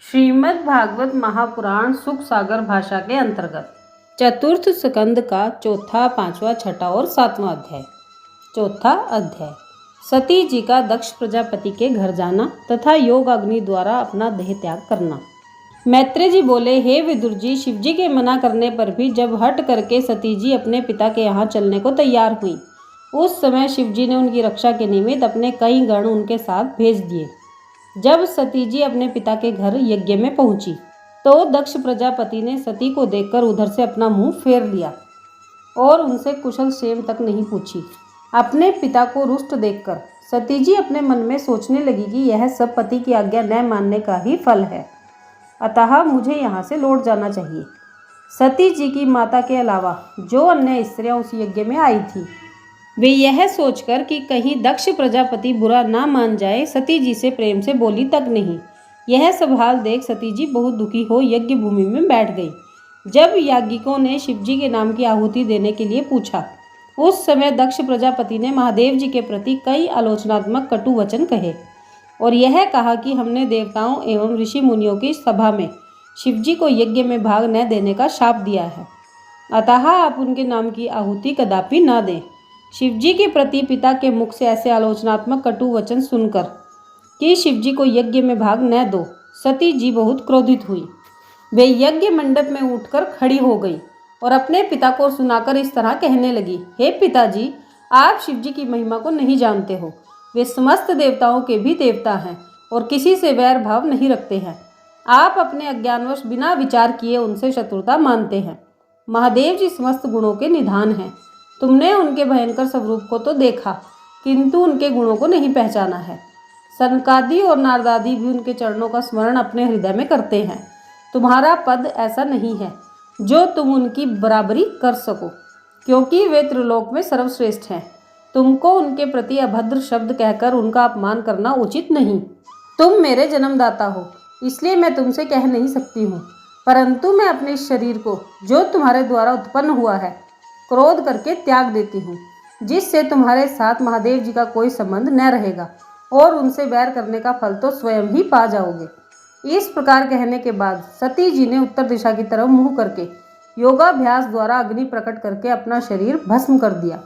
श्रीमद् भागवत महापुराण सुख सागर भाषा के अंतर्गत चतुर्थ स्कंद का चौथा, पांचवा, छठा और सातवां अध्याय। चौथा अध्याय सती जी का दक्ष प्रजापति के घर जाना तथा योग अग्नि द्वारा अपना देह त्याग करना। मैत्रेय जी बोले, हे विदुर जी, शिव जी के मना करने पर भी जब हट करके सती जी अपने पिता के यहाँ चलने को तैयार हुई, उस समय शिव जी ने उनकी रक्षा के निमित्त अपने कई गण उनके साथ भेज दिए। जब सती जी अपने पिता के घर यज्ञ में पहुंची तो दक्ष प्रजापति ने सती को देखकर उधर से अपना मुंह फेर लिया और उनसे कुशल क्षेम तक नहीं पूछी। अपने पिता को रुष्ट देखकर सती जी अपने मन में सोचने लगी कि यह सब पति की आज्ञा न मानने का ही फल है, अतः मुझे यहाँ से लौट जाना चाहिए। सती जी की माता के अलावा जो अन्य स्त्रियाँ उस यज्ञ में आई थी, वे यह सोचकर कि कहीं दक्ष प्रजापति बुरा ना मान जाए, सती जी से प्रेम से बोली तक नहीं। यह सब हाल देख सती जी बहुत दुखी हो यज्ञ भूमि में बैठ गई। जब याज्ञिकों ने शिव जी के नाम की आहुति देने के लिए पूछा, उस समय दक्ष प्रजापति ने महादेव जी के प्रति कई आलोचनात्मक कटु वचन कहे और यह कहा कि हमने देवताओं एवं ऋषि मुनियों की सभा में शिव जी को यज्ञ में भाग न देने का शाप दिया है, अतः आप उनके नाम की आहुति कदापि न दें। शिव जी के प्रति पिता के मुख से ऐसे आलोचनात्मक कटु वचन सुनकर कि शिव जी को यज्ञ में भाग न दो, सती जी बहुत क्रोधित हुई। वे यज्ञ मंडप में उठकर खड़ी हो गई और अपने पिता को सुनाकर इस तरह कहने लगी, हे पिताजी, आप शिव जी की महिमा को नहीं जानते हो। वे समस्त देवताओं के भी देवता हैं और किसी से वैर भाव नहीं रखते हैं। आप अपने अज्ञानवश बिना विचार किए उनसे शत्रुता मानते हैं। महादेव जी समस्त गुणों के निधान हैं। तुमने उनके भयंकर स्वरूप को तो देखा, किंतु उनके गुणों को नहीं पहचाना है। सनकादि और नारदादि भी उनके चरणों का स्मरण अपने हृदय में करते हैं। तुम्हारा पद ऐसा नहीं है जो तुम उनकी बराबरी कर सको, क्योंकि वे त्रिलोक में सर्वश्रेष्ठ हैं। तुमको उनके प्रति अभद्र शब्द कहकर उनका अपमान करना उचित नहीं। तुम मेरे जन्मदाता हो, इसलिए मैं तुमसे कह नहीं सकती हूँ, परंतु मैं अपने शरीर को जो तुम्हारे द्वारा उत्पन्न हुआ है क्रोध करके त्याग देती हूँ, जिससे तुम्हारे साथ महादेव जी का कोई संबंध न रहेगा और उनसे वैर करने का फल तो स्वयं ही पा जाओगे। इस प्रकार कहने के बाद सती जी ने उत्तर दिशा की तरफ मुंह करके योगाभ्यास द्वारा अग्नि प्रकट करके अपना शरीर भस्म कर दिया।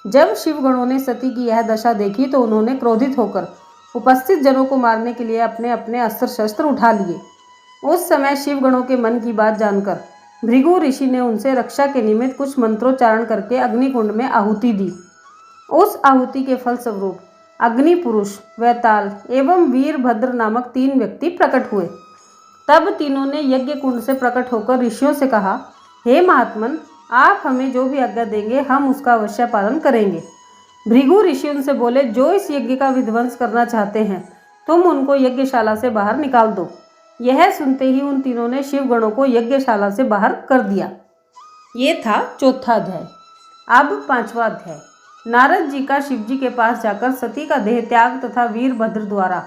जब शिवगणों ने सती की यह दशा देखी तो उन्होंने क्रोधित होकर उपस्थित जनों को मारने के लिए अपने अपने अस्त्र शस्त्र उठा लिए। उस समय शिवगणों के मन की बात जानकर भृगु ऋषि ने उनसे रक्षा के निमित्त कुछ मंत्रोच्चारण करके अग्निकुंड में आहुति दी। उस आहुति के फलस्वरूप अग्नि पुरुष, वैताल एवं वीरभद्र नामक 3 व्यक्ति प्रकट हुए। तब तीनों ने यज्ञ कुंड से प्रकट होकर ऋषियों से कहा, हे महात्मन, आप हमें जो भी आज्ञा देंगे हम उसका अवश्य पालन करेंगे। भृगु ऋषि उनसे बोले, जो इस यज्ञ का विध्वंस करना चाहते हैं तुम उनको यज्ञशाला से बाहर निकाल दो। यह सुनते ही उन तीनों ने शिवगणों को यज्ञशाला से बाहर कर दिया। ये था चौथा अध्याय। अब पांचवा अध्याय नारद जी का शिव जी के पास जाकर सती का देह त्याग तथा वीरभद्र द्वारा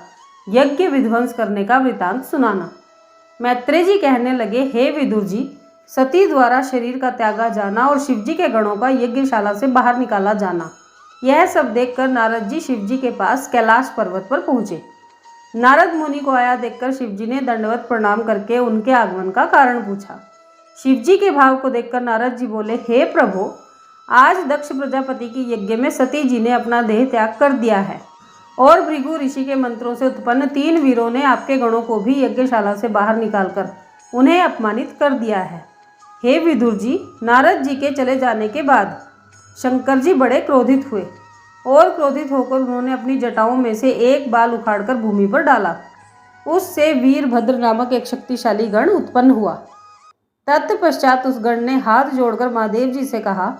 यज्ञ विध्वंस करने का वृतांत सुनाना। मैत्रेय जी कहने लगे, हे विदुर जी, सती द्वारा शरीर का त्यागा जाना और शिव जी के गणों का यज्ञशाला से बाहर निकाला जाना, यह सब देखकर नारद जी शिव जी के पास कैलाश पर्वत पर पहुँचे। नारद मुनि को आया देखकर शिव जी ने दंडवत प्रणाम करके उनके आगमन का कारण पूछा। शिव जी के भाव को देखकर नारद जी बोले, हे प्रभु, आज दक्ष प्रजापति की यज्ञ में सती जी ने अपना देह त्याग कर दिया है और भृगु ऋषि के मंत्रों से उत्पन्न 3 वीरों ने आपके गणों को भी यज्ञशाला से बाहर निकालकर उन्हें अपमानित कर दिया है। हे विदुर जी, नारद जी के चले जाने के बाद शंकर जी बड़े क्रोधित हुए और क्रोधित होकर उन्होंने अपनी जटाओं में से एक बाल उखाड़कर भूमि पर डाला। उससे वीरभद्र नामक एक शक्तिशाली गण उत्पन्न हुआ। तत्पश्चात उस गण ने हाथ जोड़कर महादेव जी से कहा,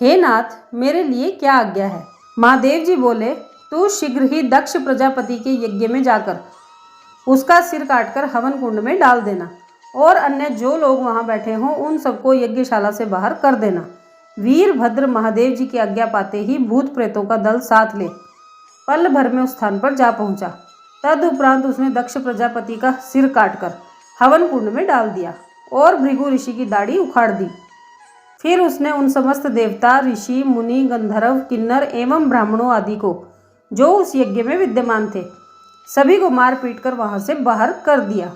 हे नाथ, मेरे लिए क्या आज्ञा है। महादेव जी बोले, तू शीघ्र ही दक्ष प्रजापति के यज्ञ में जाकर उसका सिर काटकर हवन कुंड में डाल देना और अन्य जो लोग वहां बैठे हों उन सबको यज्ञशाला से बाहर कर देना। वीरभद्र महादेव जी की आज्ञा पाते ही भूत प्रेतों का दल साथ ले पल भर में उस स्थान पर जा पहुंचा। तदुपरांत उसने दक्ष प्रजापति का सिर काटकर हवन कुंड में डाल दिया और भृगु ऋषि की दाढ़ी उखाड़ दी। फिर उसने उन समस्त देवता, ऋषि, मुनि, गंधर्व, किन्नर एवं ब्राह्मणों आदि को जो उस यज्ञ में विद्यमान थे सभी को मार पीट कर वहां से बाहर कर दिया।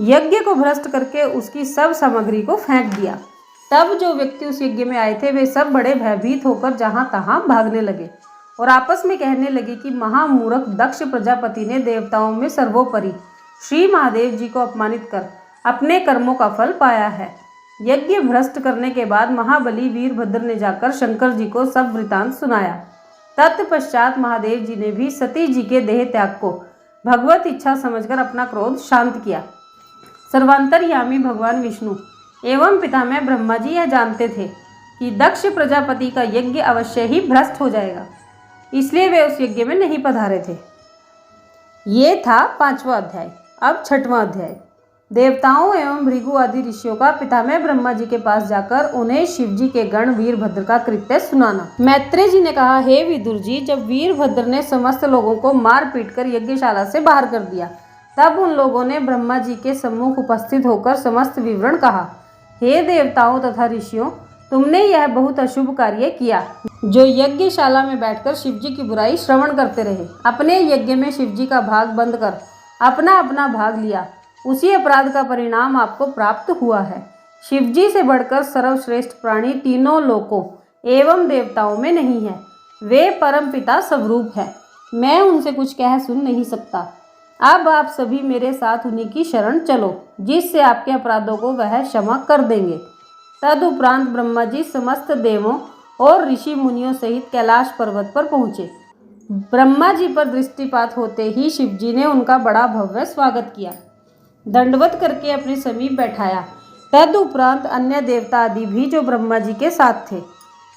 यज्ञ को भ्रष्ट करके उसकी सब सामग्री को फेंक दिया। तब जो व्यक्ति उस यज्ञ में आए थे वे सब बड़े भयभीत होकर जहाँ तहाँ भागने लगे और आपस में कहने लगे कि महामूर्ख दक्ष प्रजापति ने देवताओं में सर्वोपरि श्री महादेव जी को अपमानित कर अपने कर्मों का फल पाया है। यज्ञ भ्रष्ट करने के बाद महाबली वीरभद्र ने जाकर शंकर जी को सब वृतांत सुनाया। तत्पश्चात महादेव जी ने भी सती जी के देह त्याग को भगवत इच्छा समझकर अपना क्रोध शांत किया। सर्वांतर्यामी भगवान विष्णु एवं पितामह ब्रह्मा जी यह जानते थे कि दक्ष प्रजापति का यज्ञ अवश्य ही भ्रष्ट हो जाएगा, इसलिए वे उस यज्ञ में नहीं पधारे थे। ये था 5वां अध्याय। अब 6वां अध्याय। देवताओं एवं भृगु आदि ऋषियों का पितामह ब्रह्मा जी के पास जाकर उन्हें शिवजी के गण वीरभद्र का कृत्य सुनाना। मैत्रेय जी ने कहा, हे विदुर जी, जब वीरभद्र ने समस्त लोगों को मार पीट कर यज्ञशाला से बाहर कर दिया, तब उन लोगों ने ब्रह्मा जी के सम्मुख उपस्थित होकर समस्त विवरण कहा। हे देवताओं तथा ऋषियों, तुमने यह बहुत अशुभ कार्य किया, जो यज्ञशाला में बैठकर शिवजी की बुराई श्रवण करते रहे, अपने यज्ञ में शिवजी का भाग बंद कर अपना अपना भाग लिया। उसी अपराध का परिणाम आपको प्राप्त हुआ है। शिवजी से बढ़कर सर्वश्रेष्ठ प्राणी तीनों लोकों एवं देवताओं में नहीं है। वे परम पिता स्वरूप है। मैं उनसे कुछ कह सुन नहीं सकता। अब आप सभी मेरे साथ उन्हीं की शरण चलो, जिससे आपके अपराधों को वह क्षमा कर देंगे। तदुपरांत ब्रह्मा जी समस्त देवों और ऋषि मुनियों सहित कैलाश पर्वत पर पहुँचे। ब्रह्मा जी पर दृष्टिपात होते ही शिवजी ने उनका बड़ा भव्य स्वागत किया, दंडवत करके अपने समीप बैठाया। तदुपरांत अन्य देवता आदि भी जो ब्रह्मा जी के साथ थे,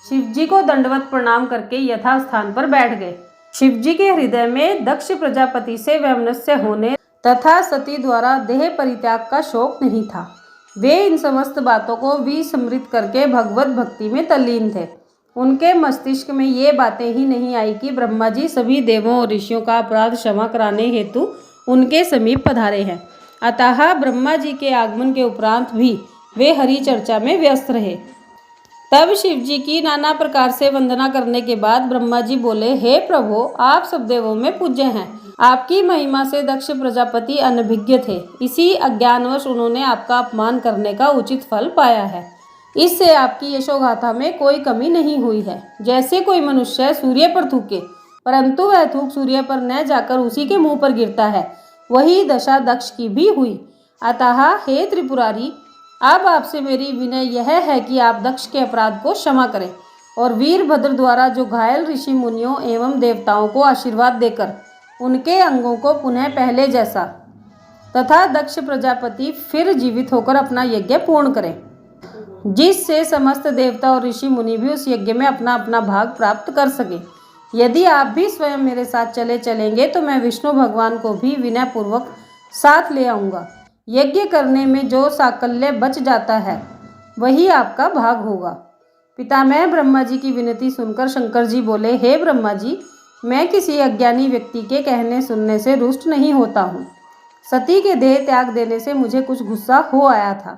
शिवजी को दंडवत प्रणाम करके यथास्थान पर बैठ गए। शिवजी के हृदय में दक्ष प्रजापति से वैमनस्य होने तथा सती द्वारा देह परित्याग का शोक नहीं था। वे इन समस्त बातों को विस्मृत करके भगवत भक्ति में तल्लीन थे। उनके मस्तिष्क में ये बातें ही नहीं आई कि ब्रह्मा जी सभी देवों और ऋषियों का अपराध क्षमा कराने हेतु उनके समीप पधारे हैं। अतः ब्रह्मा जी के आगमन के उपरांत भी वे हरि चर्चा में व्यस्त रहे। तब शिवजी की नाना प्रकार से वंदना करने के बाद ब्रह्मा जी बोले, हे प्रभु, आप सब देवों में पूज्य हैं। आपकी महिमा से दक्ष प्रजापति अनभिज्ञ थे। इसी अज्ञानवश उन्होंने आपका अपमान करने का उचित फल पाया है। इससे आपकी यशोगाथा में कोई कमी नहीं हुई है। जैसे कोई मनुष्य सूर्य पर थूके, परंतु वह थूक सूर्य पर न जाकर उसी के मुंह पर गिरता है, वही दशा दक्ष की भी हुई। अतः हे त्रिपुरारी, अब आपसे मेरी विनय यह है कि आप दक्ष के अपराध को क्षमा करें और वीरभद्र द्वारा जो घायल ऋषि मुनियों एवं देवताओं को आशीर्वाद देकर उनके अंगों को पुनः पहले जैसा तथा दक्ष प्रजापति फिर जीवित होकर अपना यज्ञ पूर्ण करें, जिससे समस्त देवता और ऋषि मुनि भी उस यज्ञ में अपना अपना भाग प्राप्त कर सके। यदि आप भी स्वयं मेरे साथ चलेंगे तो मैं विष्णु भगवान को भी विनय पूर्वक साथ ले आऊँगा। यज्ञ करने में जो साकल्य बच जाता है वही आपका भाग होगा। पितामह ब्रह्मा जी की विनती सुनकर शंकर जी बोले, हे ब्रह्मा जी, मैं किसी अज्ञानी व्यक्ति के कहने सुनने से रुष्ट नहीं होता हूँ। सती के देह त्याग देने से मुझे कुछ गुस्सा हो आया था,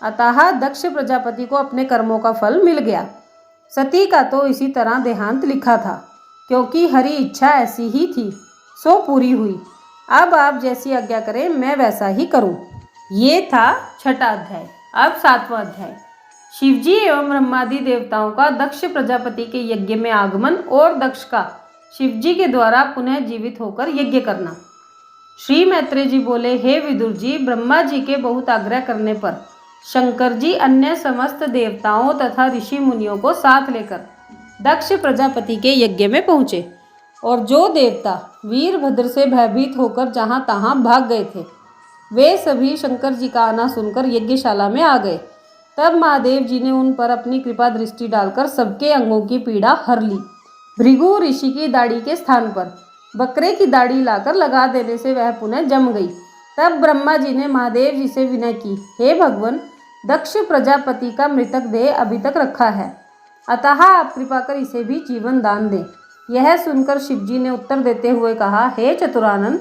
अतः दक्ष प्रजापति को अपने कर्मों का फल मिल गया। सती का तो इसी तरह देहांत लिखा था, क्योंकि हरि इच्छा ऐसी ही थी, सो पूरी हुई। अब आप जैसी आज्ञा करें मैं वैसा ही करूं। ये था 6वां अध्याय। अब 7वां अध्याय। शिवजी एवं ब्रह्मादि देवताओं का दक्ष प्रजापति के यज्ञ में आगमन और दक्ष का शिवजी के द्वारा पुनः जीवित होकर यज्ञ करना। श्री मैत्रेय जी बोले, हे विदुर जी, ब्रह्मा जी के बहुत आग्रह करने पर शंकर जी अन्य समस्त देवताओं तथा ऋषि मुनियों को साथ लेकर दक्ष प्रजापति के यज्ञ में पहुँचे और जो देवता वीरभद्र से भयभीत होकर जहाँ तहाँ भाग गए थे, वे सभी शंकर जी का आना सुनकर यज्ञशाला में आ गए। तब महादेव जी ने उन पर अपनी कृपा दृष्टि डालकर सबके अंगों की पीड़ा हर ली। भृगु ऋषि की दाढ़ी के स्थान पर बकरे की दाढ़ी लाकर लगा देने से वह पुनः जम गई। तब ब्रह्मा जी ने महादेव जी से विनय की, हे भगवान, दक्ष प्रजापति का मृतक देह अभी तक रखा है, अतः आप कृपा कर इसे भी जीवन दान दें। यह सुनकर शिवजी ने उत्तर देते हुए कहा, हे चतुरानन,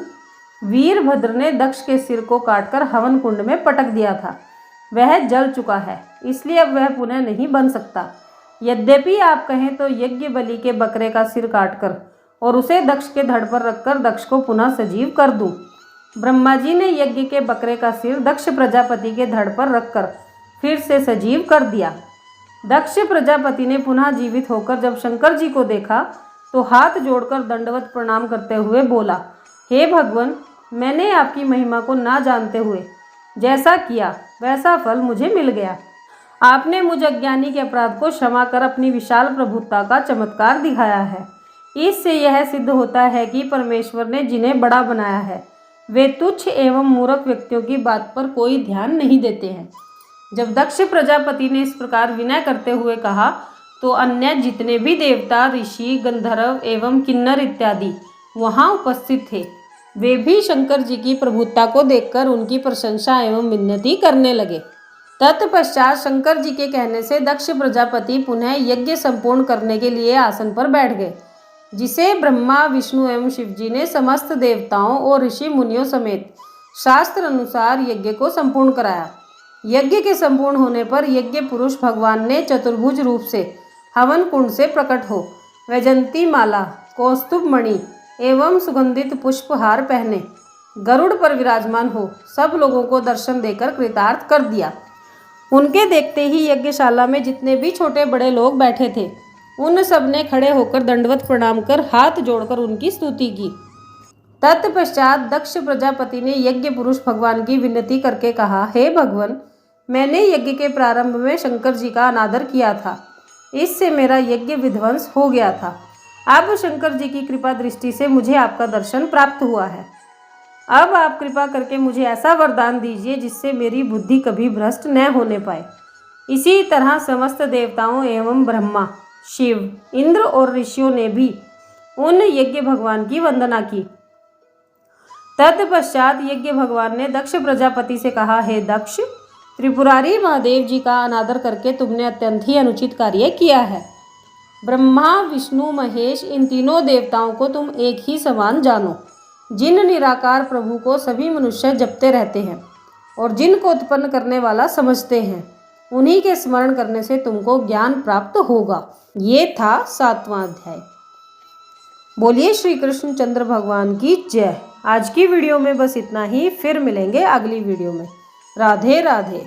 वीरभद्र ने दक्ष के सिर को काटकर हवन कुंड में पटक दिया था। वह जल चुका है, इसलिए अब वह पुनः नहीं बन सकता। यद्यपि आप कहें तो यज्ञ बलि के बकरे का सिर काटकर और उसे दक्ष के धड़ पर रखकर दक्ष को पुनः सजीव कर दूं। ब्रह्मा जी ने यज्ञ के बकरे का सिर दक्ष प्रजापति के धड़ पर रखकर फिर से सजीव कर दिया। दक्ष प्रजापति ने पुनः जीवित होकर जब शंकर जी को देखा तो हाथ जोड़कर दंडवत प्रणाम करते हुए बोला, हे भगवान, मैंने आपकी महिमा को ना जानते हुए जैसा किया वैसा फल मुझे मिल गया। आपने मुझ अज्ञानी के अपराध को क्षमा कर अपनी विशाल प्रभुता का चमत्कार दिखाया है। इससे यह सिद्ध होता है कि परमेश्वर ने जिन्हें बड़ा बनाया है वे तुच्छ एवं मूर्ख व्यक्तियों की बात पर कोई ध्यान नहीं देते हैं। जब दक्ष प्रजापति ने इस प्रकार विनय करते हुए कहा तो अन्य जितने भी देवता, ऋषि, गंधर्व एवं किन्नर इत्यादि वहाँ उपस्थित थे वे भी शंकर जी की प्रभुता को देखकर उनकी प्रशंसा एवं विनती करने लगे। तत्पश्चात शंकर जी के कहने से दक्ष प्रजापति पुनः यज्ञ संपूर्ण करने के लिए आसन पर बैठ गए, जिसे ब्रह्मा, विष्णु एवं शिव जी ने समस्त देवताओं और ऋषि मुनियों समेत शास्त्र अनुसार यज्ञ को संपूर्ण कराया। यज्ञ के संपूर्ण होने पर यज्ञ पुरुष भगवान ने चतुर्भुज रूप से हवन कुंड से प्रकट हो वैजंती माला, कौस्तुभ मणि एवं सुगंधित पुष्पहार पहने गरुड़ पर विराजमान हो सब लोगों को दर्शन देकर कृतार्थ कर दिया। उनके देखते ही यज्ञशाला में जितने भी छोटे बड़े लोग बैठे थे उन सब ने खड़े होकर दंडवत प्रणाम कर हाथ जोड़कर उनकी स्तुति की। तत्पश्चात दक्ष प्रजापति ने यज्ञ पुरुष भगवान की विनती करके कहा, हे भगवान, मैंने यज्ञ के प्रारंभ में शंकर जी का अनादर किया था, इससे मेरा यज्ञ विध्वंस हो गया था। अब शंकर जी की कृपा दृष्टि से मुझे आपका दर्शन प्राप्त हुआ है। अब आप कृपा करके मुझे ऐसा वरदान दीजिए जिससे मेरी बुद्धि कभी भ्रष्ट न होने पाए। इसी तरह समस्त देवताओं एवं ब्रह्मा, शिव, इंद्र और ऋषियों ने भी उन यज्ञ भगवान की वंदना की। तत्पश्चात यज्ञ भगवान ने दक्ष प्रजापति से कहा, हे दक्ष, त्रिपुरारी महादेव जी का अनादर करके तुमने अत्यंत ही अनुचित कार्य किया है। ब्रह्मा, विष्णु, महेश इन तीनों देवताओं को तुम एक ही समान जानो। जिन निराकार प्रभु को सभी मनुष्य जपते रहते हैं और जिनको उत्पन्न करने वाला समझते हैं उन्हीं के स्मरण करने से तुमको ज्ञान प्राप्त होगा। ये था 7वां अध्याय। बोलिए श्री कृष्ण चंद्र भगवान की जय। आज की वीडियो में बस इतना ही, फिर मिलेंगे अगली वीडियो में। राधे राधे।